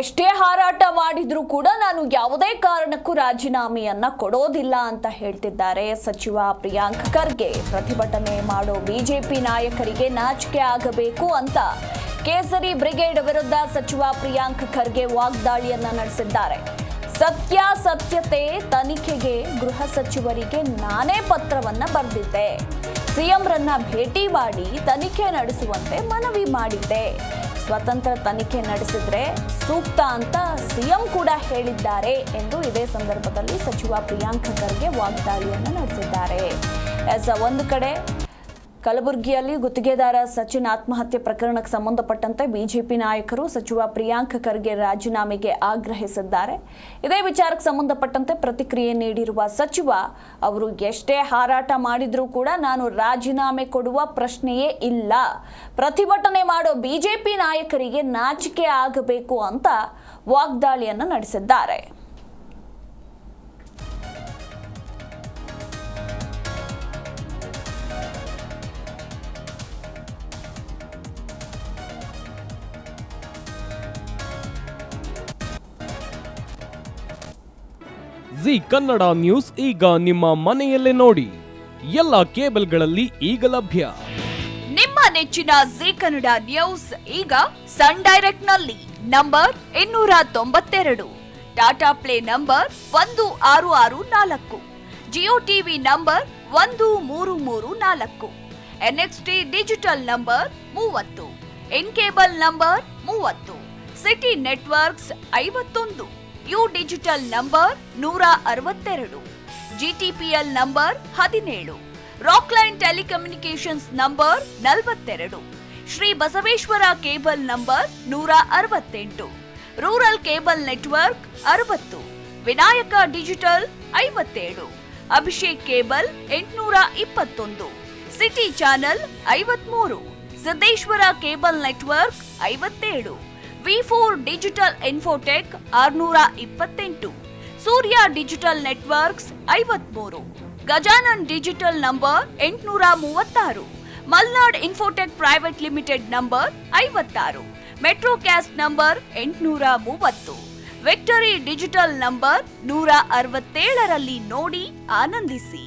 ಎಷ್ಟೇ ಹಾರಾಟ ಮಾಡಿದ್ರೂ ಕೂಡ ನಾನು ಯಾವುದೇ ಕಾರಣಕ್ಕೂ ರಾಜೀನಾಮೆಯನ್ನ ಕೊಡೋದಿಲ್ಲ ಅಂತ ಹೇಳ್ತಿದ್ದಾರೆ ಸಚಿವ ಪ್ರಿಯಾಂಕ್ ಖರ್ಗೆ. ಪ್ರತಿಭಟನೆ ಮಾಡೋ ಬಿಜೆಪಿ ನಾಯಕರಿಗೆ ನಾಚಿಕೆ ಆಗಬೇಕು ಅಂತ ಕೇಸರಿ ಬ್ರಿಗೇಡ್ ವಿರುದ್ಧ ಸಚಿವ ಪ್ರಿಯಾಂಕ್ ಖರ್ಗೆ ವಾಗ್ದಾಳಿಯನ್ನ ನಡೆಸಿದ್ದಾರೆ. ಸತ್ಯಾಸತ್ಯತೆ ತನಿಖೆಗೆ ಗೃಹ ಸಚಿವರಿಗೆ ನಾನೇ ಪತ್ರವನ್ನ ಬರೆದಿದ್ದೆ. ಸಿಎಂರನ್ನ ಭೇಟಿ ಮಾಡಿ ತನಿಖೆ ನಡೆಸುವಂತೆ ಮನವಿ ಮಾಡಿದ್ದೆ. ಸ್ವತಂತ್ರ ತನಿಖೆ ನಡೆಸಿದ್ರೆ ಸೂಕ್ತ ಅಂತ ಸಿಎಂ ಕೂಡ ಹೇಳಿದ್ದಾರೆ ಎಂದು ಇದೇ ಸಂದರ್ಭದಲ್ಲಿ ಸಚಿವ ಪ್ರಿಯಾಂಕ್ ಖರ್ಗೆ ವಾಗ್ದಾಳಿಯನ್ನು ನಡೆಸಿದ್ದಾರೆ. ಒಂದು ಕಡೆ ಕಲಬುರಗಿಯಲ್ಲಿ ಗುತ್ತಿಗೆದಾರ ಸಚಿನ್ ಆತ್ಮಹತ್ಯೆ ಪ್ರಕರಣಕ್ಕೆ ಸಂಬಂಧಪಟ್ಟಂತೆ ಬಿಜೆಪಿ ನಾಯಕರು ಸಚಿವ ಪ್ರಿಯಾಂಕ್ ಖರ್ಗೆ ರಾಜೀನಾಮೆಗೆ ಆಗ್ರಹಿಸಿದ್ದಾರೆ. ಇದೇ ವಿಚಾರಕ್ಕೆ ಸಂಬಂಧಪಟ್ಟಂತೆ ಪ್ರತಿಕ್ರಿಯೆ ನೀಡಿರುವ ಸಚಿವ, ಅವರು ಎಷ್ಟೇ ಹಾರಾಟ ಮಾಡಿದ್ರೂ ಕೂಡ ನಾನು ರಾಜೀನಾಮೆ ಕೊಡುವ ಪ್ರಶ್ನೆಯೇ ಇಲ್ಲ. ಪ್ರತಿಭಟನೆ ಮಾಡೋ ಬಿಜೆಪಿ ನಾಯಕರಿಗೆ ನಾಚಿಕೆ ಆಗಬೇಕು ಅಂತ ವಾಗ್ದಾಳಿಯನ್ನು ನಡೆಸಿದ್ದಾರೆ. ಜಿ ಕನ್ನಡ ನ್ಯೂಸ್ ಈಗ ನಿಮ್ಮ ಮನೆಯಲ್ಲೇ ನೋಡಿ. ಎಲ್ಲ ಕೇಬಲ್ಗಳಲ್ಲಿ ಈಗ ಲಭ್ಯ. ನಿಮ್ಮ ನೆಚ್ಚಿನ ಜಿ ಕನ್ನಡ ನ್ಯೂಸ್ ಈಗ ಸನ್ ಡೈರೆಕ್ಟ್ ನಲ್ಲಿ number 292, Tata play number 1664, Jio TV number 1334, NXT digital number 30, in cable number 30, city networks 51, U digital number 162, GTPL number 17, Rockline telecommunications number 42, Shri Basaveshwara cable number 168, rural cable network 60, Vinayaka digital 57, Abhishek cable 821, city channel 53, Siddeshwara cable network 57, V4 digital Infotech 628, Surya digital networks 53, Gajanan digital number 836, Malnad Infotech private limited number 56, Metrocast number 830, Victory digital number 167ರಲ್ಲಿ ನೋಡಿ ಆನಂದಿಸಿ.